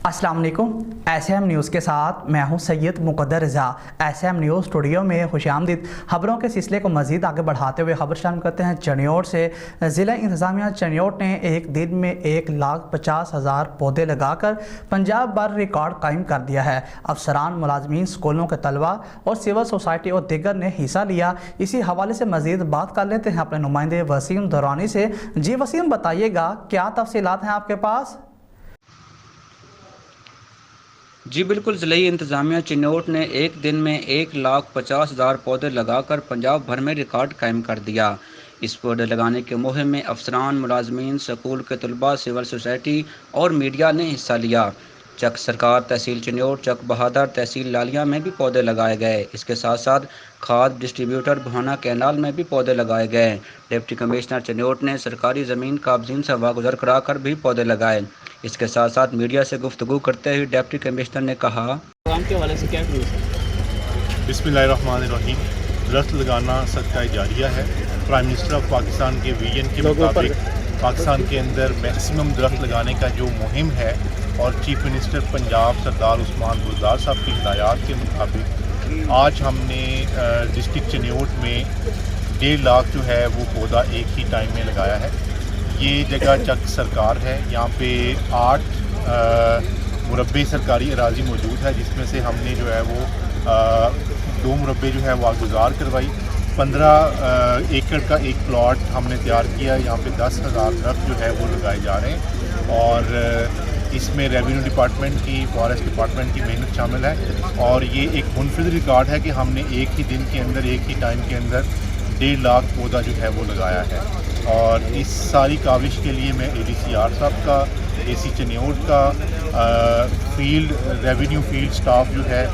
अस्सलाम वालेकुम। SM news के साथ मैं हूं सैयद मुक़द्दर रज़ा। SM न्यूज़ स्टूडियो में खुशामदीद। खबरों के सिलसिले को मज़ीद आगे बढ़ाते हुए खबर शामिल करते हैं चनियोट से। ज़िला इंतज़ामिया चनियोट ने एक दिन में 1,50,000 पौधे लगाकर पंजाब भर रिकॉर्ड कायम कर दिया है। अफसरान, मुलाजमीन, स्कूलों के तलबा और सिविल सोसाइटी और दीगर ने हिस्सा लिया। इसी हवाले से मज़ीद बात कर लेते हैं अपने नुमाइंदे वसीम दौरानी से। जी वसीम, बताइएगा क्या तफसीलात हैं आपके पास? जी बिल्कुल, ज़िला इंतज़ामिया चिन्नौट ने एक दिन में 1,50,000 पौधे लगाकर पंजाब भर में रिकॉर्ड कायम कर दिया। इस पौधे लगाने के मुहिम में अफसरान, मुलाजमीन, स्कूल के तलबा, सिविल सोसाइटी और मीडिया ने हिस्सा लिया। चक सरकार तहसील चिन्नौट, चक बहादुर तहसील लालिया में भी पौधे लगाए गए। इसके साथ साथ खाद डिस्ट्रीब्यूटर बुहाना कैनाल में भी पौधे लगाए गए। डिप्टी कमिश्नर चिन्नौट ने सरकारी ज़मीन काबजीन से वागुज़र कराकर भी पौधे लगाए। इसके साथ साथ मीडिया से गुफ्तगू करते हुए डिप्टी कमिश्नर ने कहा, काम के हवाले से क्या करूँ? बिस्मिल्लाहिर्रहमानिर्रहीम। दरख्त लगाना सदका जारिया है। प्राइम मिनिस्टर ऑफ पाकिस्तान के विजन के मुताबिक पाकिस्तान के अंदर मैक्सिमम दरख्त लगाने का जो मुहिम है और चीफ मिनिस्टर पंजाब सरदार उस्मान बुज़दार साहब की हिदायत के मुताबिक आज हमने डिस्ट्रिक्ट चिन्नौट में 1.5 लाख जो है वो पौधा एक ही टाइम में लगाया है। ये जगह चक सरकार है। यहाँ पे 8 मुरब्बे सरकारी अराजी मौजूद है, जिसमें से हमने जो है वो 2 मुरब्बे जो है वागुजार करवाई। 15 एकड़ का एक प्लॉट हमने तैयार किया। यहाँ पे 10,000 दरख्त जो है वो लगाए जा रहे हैं और इसमें रेवेन्यू डिपार्टमेंट की, फॉरेस्ट डिपार्टमेंट की मेहनत शामिल है। और ये एक मुनफिद रिकॉर्ड है कि हमने एक ही दिन के अंदर, एक ही टाइम के अंदर 1.5 लाख पौधा जो है वो लगाया है। और इस सारी काविश के लिए मैं ADCR साहब का, AC चिन्नौट का, फील्ड रेवेन्यू फील्ड स्टाफ जो है,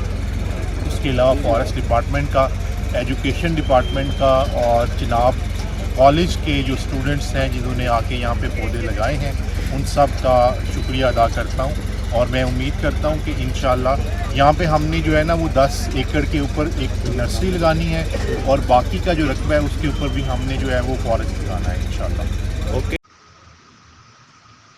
उसके अलावा फॉरेस्ट डिपार्टमेंट का, एजुकेशन डिपार्टमेंट का और चिनाब कॉलेज के जो स्टूडेंट्स हैं जिन्होंने आके यहाँ पे पौधे लगाए हैं, उन सब का शुक्रिया अदा करता हूँ। और मैं उम्मीद करता हूँ कि इंशाल्लाह यहाँ पे हमने जो है ना वो 10 एकड़ के ऊपर एक नर्सरी लगानी है और बाकी का जो रकबा है उसके ऊपर भी हमने जो है वो फॉरेस्ट लगाना है इंशाल्लाह। ओके।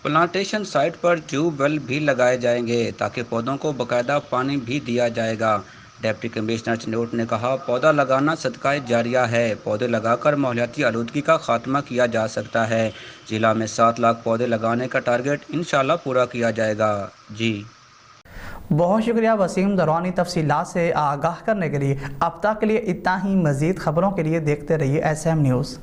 प्लांटेशन साइट पर ट्यूबवेल भी लगाए जाएंगे ताकि पौधों को बाकायदा पानी भी दिया जाएगा। डिप्टी कमिश्नर चिन्नौट ने कहा, पौधा लगाना सदका जारिया है। पौधे लगाकर माहौलियाती आलूदगी का खात्मा किया जा सकता है। जिला में 7 लाख पौधे लगाने का टारगेट इंशाल्लाह पूरा किया जाएगा। जी बहुत शुक्रिया वसीम दौरानी तफसीलात से आगाह करने के लिए। अब तक के लिए इतना ही। मज़ीद खबरों के लिए देखते रहिए SM न्यूज़।